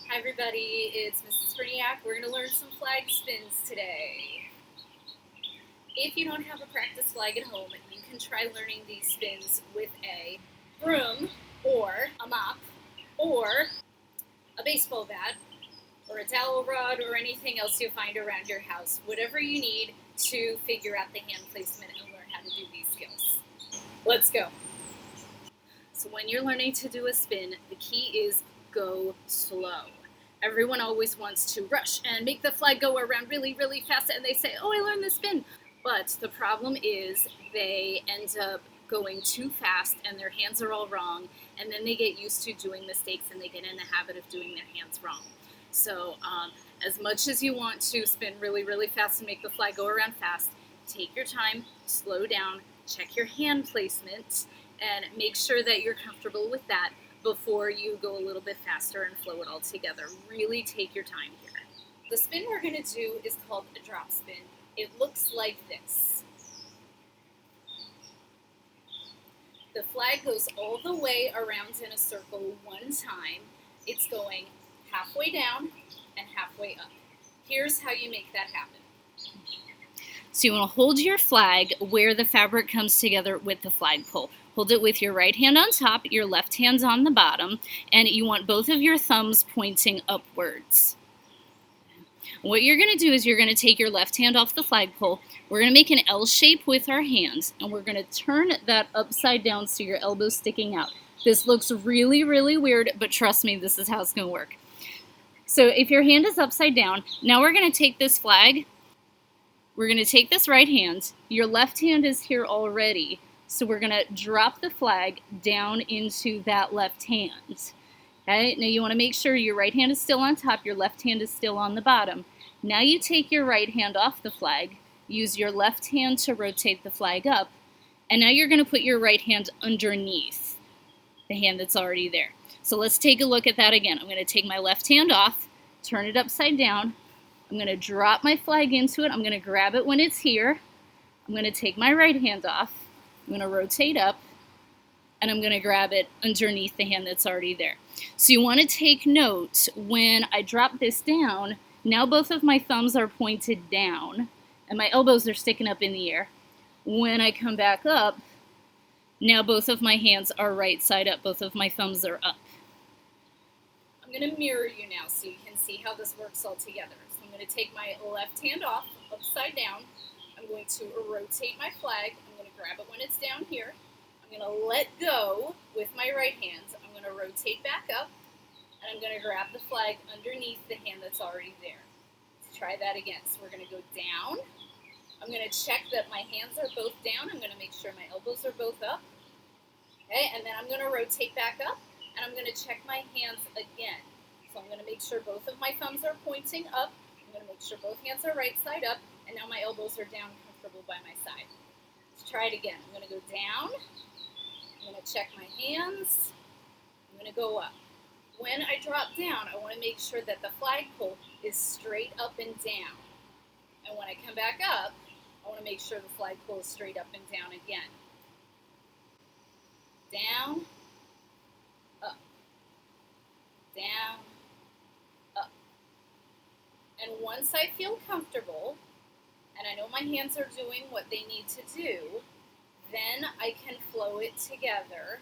Hi everybody, it's Mrs. Ferniak. We're going to learn some flag spins today. If you don't have a practice flag at home, you can try learning these spins with a broom or a mop or a baseball bat or a dowel rod or anything else you find around your house. Whatever you need to figure out the hand placement and learn how to do these skills. Let's go. So when you're learning to do a spin, the key is go slow. Everyone always wants to rush and make the flag go around really, really fast, and they say, oh, I learned the spin. But the problem is they end up going too fast and their hands are all wrong, and then they get used to doing mistakes and they get in the habit of doing their hands wrong. So as much as you want to spin really, really fast and make the flag go around fast, take your time, slow down, check your hand placement, and make sure that you're comfortable with that before you go a little bit faster and flow it all together. Really take your time here. The spin we're going to do is called a drop spin. It looks like this. The flag goes all the way around in a circle one time. It's going halfway down and halfway up. Here's how you make that happen. So you want to hold your flag where the fabric comes together with the flagpole. Hold it with your right hand on top, your left hand on the bottom, and you want both of your thumbs pointing upwards. What you're going to do is you're going to take your left hand off the flagpole. We're going to make an L shape with our hands, and we're going to turn that upside down so your elbow's sticking out. This looks really, really weird, but trust me, this is how it's going to work. So if your hand is upside down, now we're going to take this flag. We're going to take this right hand. Your left hand is here already. So we're going to drop the flag down into that left hand. Okay? Now you want to make sure your right hand is still on top, your left hand is still on the bottom. Now you take your right hand off the flag, use your left hand to rotate the flag up, and now you're going to put your right hand underneath the hand that's already there. So let's take a look at that again. I'm going to take my left hand off, turn it upside down. I'm going to drop my flag into it. I'm going to grab it when it's here. I'm going to take my right hand off. I'm going to rotate up, and I'm going to grab it underneath the hand that's already there. So you want to take note when I drop this down, now both of my thumbs are pointed down, and my elbows are sticking up in the air. When I come back up, now both of my hands are right side up, both of my thumbs are up. I'm going to mirror you now so you can see how this works all together. So I'm going to take my left hand off, upside down. I'm going to rotate my flag. I'm going to grab it when it's down here. I'm going to let go with my right hand. I'm going to rotate back up, and I'm going to grab the flag underneath the hand that's already there. Let's try that again. So we're going to go down. I'm going to check that my hands are both down. I'm going to make sure my elbows are both up. Okay, and then I'm going to rotate back up, and I'm going to check my hands again. So I'm going to make sure both of my thumbs are pointing up. I'm going to make sure both hands are right side up, and now my elbows are down comfortable by my side. Let's try it again. I'm going to go down. I'm going to check my hands. I'm going to go up. When I drop down, I want to make sure that the flagpole is straight up and down. And when I come back up, I want to make sure the flagpole is straight up and down again. Down, up, down, up. And once I feel comfortable, and I know my hands are doing what they need to do, then I can flow it together.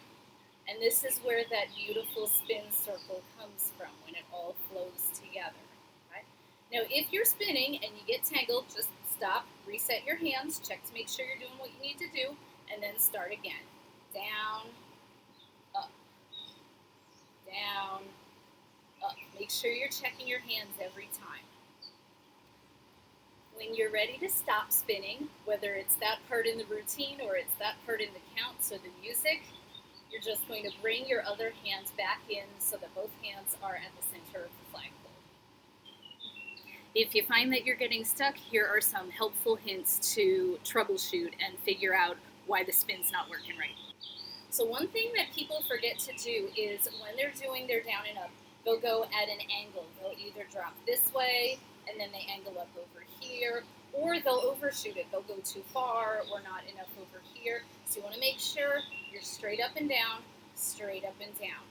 And this is where that beautiful spin circle comes from, when it all flows together. Okay? Now, if you're spinning and you get tangled, just stop, reset your hands, check to make sure you're doing what you need to do, and then start again. Down, up, down, up. Make sure you're checking your hands every time. When you're ready to stop spinning, whether it's that part in the routine or it's that part in the counts or the music, you're just going to bring your other hands back in so that both hands are at the center of the flagpole. If you find that you're getting stuck, here are some helpful hints to troubleshoot and figure out why the spin's not working right. So one thing that people forget to do is when they're doing their down and up, they'll go at an angle. They'll either drop this way and then they angle up over here, or they'll overshoot it. They'll go too far or not enough over here. So you want to make sure you're straight up and down, straight up and down.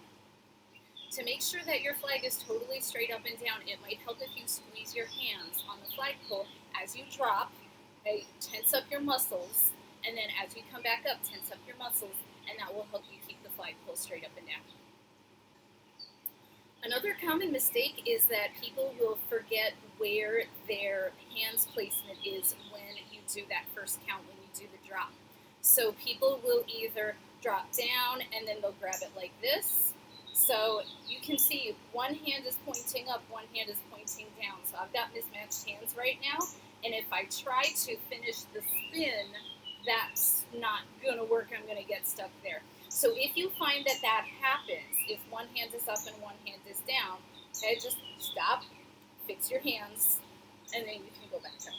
To make sure that your flag is totally straight up and down, it might help if you squeeze your hands on the flagpole as you drop. Okay, tense up your muscles, and then as you come back up, tense up your muscles, and that will help you keep the flagpole straight up and down. Another common mistake is that people will forget where their hands placement is when you do that first count, when you do the drop. So people will either drop down and then they'll grab it like this. So you can see one hand is pointing up, one hand is pointing down. So I've got mismatched hands right now, and if I try to finish the spin, that's not going to work. I'm going to get stuck there. So if you find that that happens, if one hand is up and one hand is down, okay, just stop, fix your hands, and then you can go back up.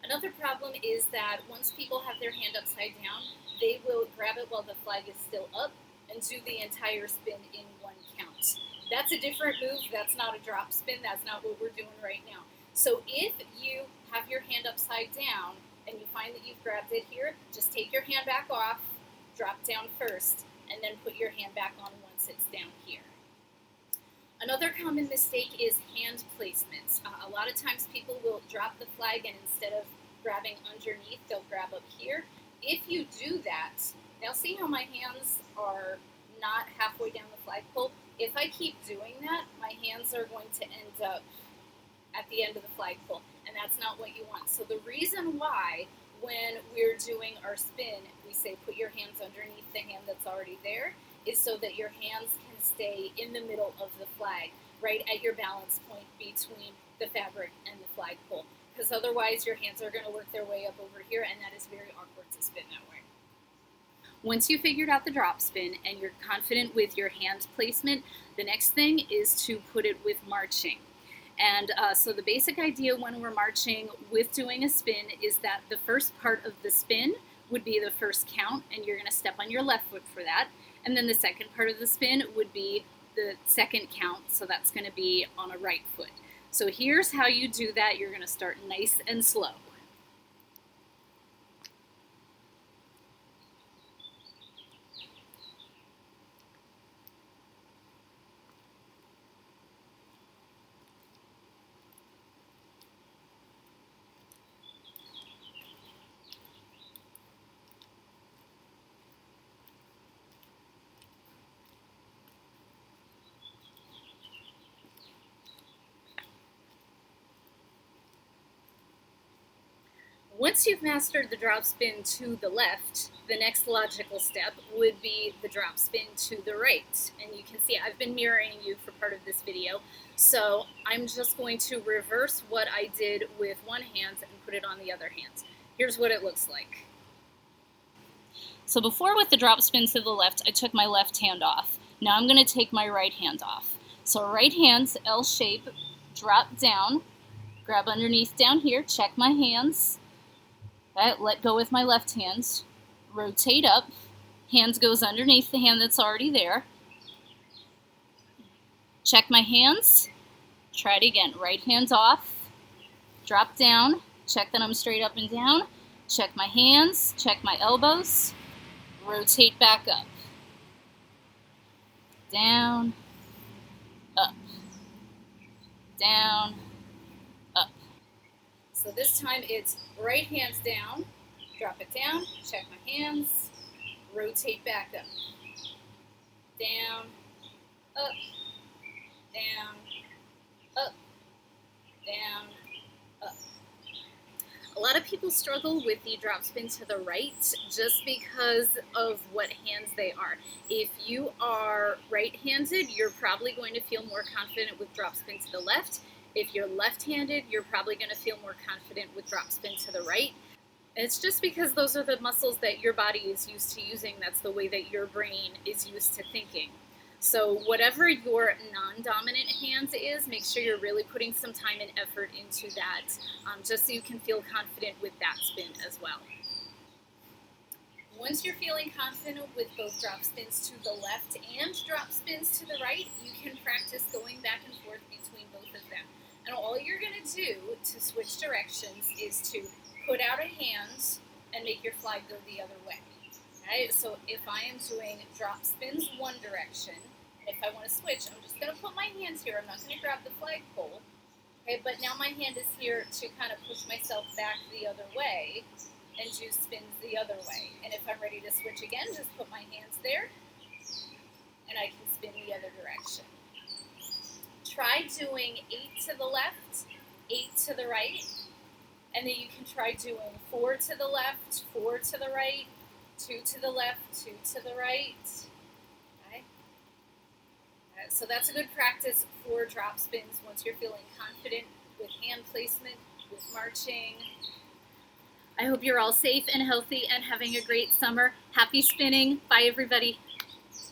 Another problem is that once people have their hand upside down, they will grab it while the flag is still up and do the entire spin in one count. That's a different move. That's not a drop spin. That's not what we're doing right now. So if you have your hand upside down and you find that you've grabbed it here, just take your hand back off, drop down first, and then put your hand back on once it's down here. Another common mistake is hand placements. A lot of times people will drop the flag and instead of grabbing underneath, they'll grab up here. If you do that, now see how my hands are not halfway down the flagpole? If I keep doing that, my hands are going to end up at the end of the flagpole, and that's not what you want. So the reason why when we're doing our spin, we say put your hands underneath the hand that's already there, is so that your hands can stay in the middle of the flag, right at your balance point between the fabric and the flagpole. Because otherwise your hands are going to work their way up over here, and that is very awkward to spin that way. Once you figured out the drop spin and you're confident with your hand placement, the next thing is to put it with marching. And so the basic idea when we're marching with doing a spin is that the first part of the spin would be the first count, and you're going to step on your left foot for that. And then the second part of the spin would be the second count, so that's going to be on a right foot. So here's how you do that. You're going to start nice and slow. Once you've mastered the drop spin to the left, the next logical step would be the drop spin to the right. And you can see I've been mirroring you for part of this video, so I'm just going to reverse what I did with one hand and put it on the other hand. Here's what it looks like. So before with the drop spin to the left, I took my left hand off. Now I'm going to take my right hand off. So right hand, L shape, drop down, grab underneath down here, check my hands. Let go with my left hand, rotate up, hands goes underneath the hand that's already there. Check my hands, try it again, right hand off, drop down, check that I'm straight up and down, check my hands, check my elbows, rotate back up, down, up, down, up. So this time it's right hands down, drop it down, check my hands, rotate back up, down, up, down, up, down, up. A lot of people struggle with the drop spin to the right just because of what hands they are. If you are right-handed, you're probably going to feel more confident with drop spin to the left. If you're left-handed, you're probably going to feel more confident with drop spin to the right. And it's just because those are the muscles that your body is used to using. That's the way that your brain is used to thinking. So whatever your non-dominant hands is, make sure you're really putting some time and effort into that, just so you can feel confident with that spin as well. Once you're feeling confident with both drop spins to the left and drop spins to the right, you can practice going back and forth between both of them. And all you're going to do to switch directions is to put out a hand and make your flag go the other way. Right? So if I am doing drop spins one direction If I want to switch, I'm just going to put my hands here. I'm not going to grab the flagpole. Okay, but now my hand is here to kind of push myself back the other way and do spins the other way. And if I'm ready to switch again, just put my hands there and I can spin the other direction. Try doing 8 to the left, 8 to the right, and then you can try doing 4 to the left, 4 to the right, 2 to the left, 2 to the right. Okay. So that's a good practice for drop spins once you're feeling confident with hand placement, with marching. I hope you're all safe and healthy and having a great summer. Happy spinning. Bye, everybody.